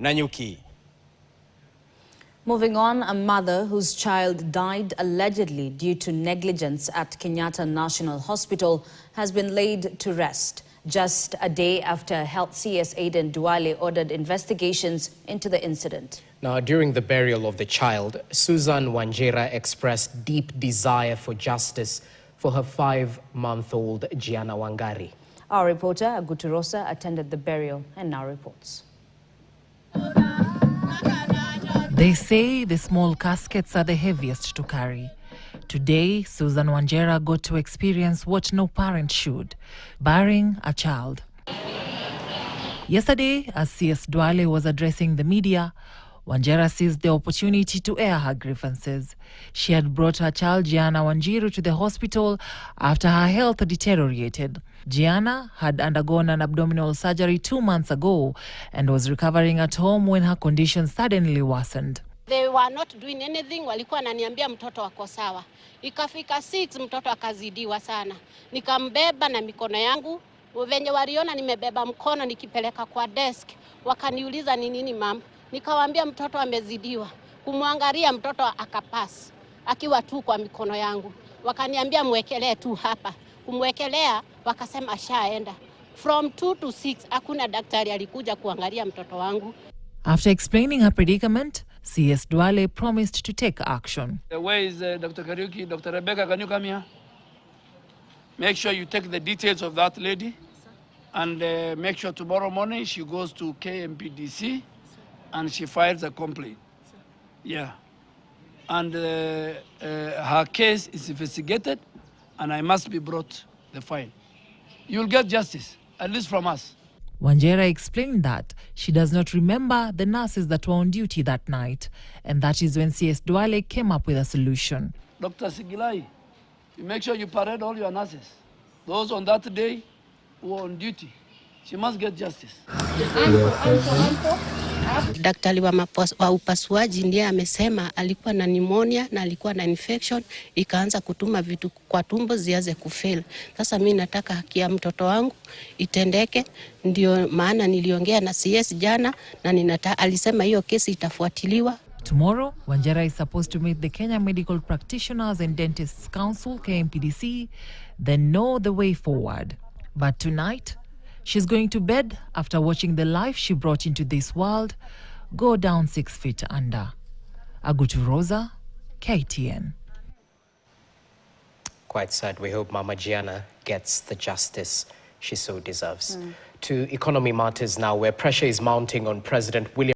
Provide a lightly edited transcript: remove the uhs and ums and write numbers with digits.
Nanyuki. Moving on, a mother whose child died allegedly due to negligence at Kenyatta National Hospital has been laid to rest, just a day after Health CS Aden Duale ordered investigations into the incident. Now, during the burial of the child, Susan Wanjera expressed deep desire for justice for her 5-month-old Gianna Wangari. Our reporter, Aguturosa, attended the burial and now reports. They say the small caskets are the heaviest to carry. Today, Susan Wanjera got to experience what no parent should, burying a child. Yesterday, as CS Duale was addressing the media, Wanjera seized the opportunity to air her grievances. She had brought her child Gianna Wanjiru to the hospital after her health deteriorated. Gianna had undergone an abdominal surgery 2 months ago and was recovering at home when her condition suddenly worsened. They were not doing anything, walikuwa naniambia mtoto wako sawa. Ikafika 6 mtoto akazidiwa sana. Nikambeba na mikono yangu, venye waliona nimebeba mkono nikipeleka kwa desk, wakaniuliza ni nini mama? Nikawaambia mtoto amezidiwa. Kumwangalia mtoto akapasi akiwa tu kwa mikono yangu. Wakaniambia mwekelee tu hapa. Kumwekelea wakasema ashaenda. From 2 to 6 hakuna daktari alikuja kuangalia mtoto wangu. After explaining her predicament, CS Duale promised to take action. Where is Dr. Kariuki? Dr. Rebecca, can you come here? Make sure you take the details of that lady. And make sure tomorrow morning she goes to KMPDC and she files a complaint. Yeah. And her case is investigated and I must be brought the file. You'll get justice, at least from us. Wanjera explained that she does not remember the nurses that were on duty that night, and that is when CS Duale came up with a solution. Dr. Sigilai, you make sure you parade all your nurses. Those on that day who were on duty. She must get justice. Daktari wa upasuaji ndiye amesema alikuwa na pneumonia na alikuwa na infection, ikaanza kutuma vitu kwa tumbo zianze kufail. Sasa mimi nataka haki ya mtoto wangu itendeke, ndio maana niliongea na CS jana na alisema hiyo kesi itafuatiliwa. Tomorrow, Wanjera is supposed to meet the Kenya Medical Practitioners and Dentists Council, KMPDC, then know the way forward. But tonight, she's going to bed after watching the life she brought into this world go down 6 feet under. Aguturosa, KTN. Quite sad. We hope Mama Gianna gets the justice she so deserves. To Economy Matters now, where pressure is mounting on President William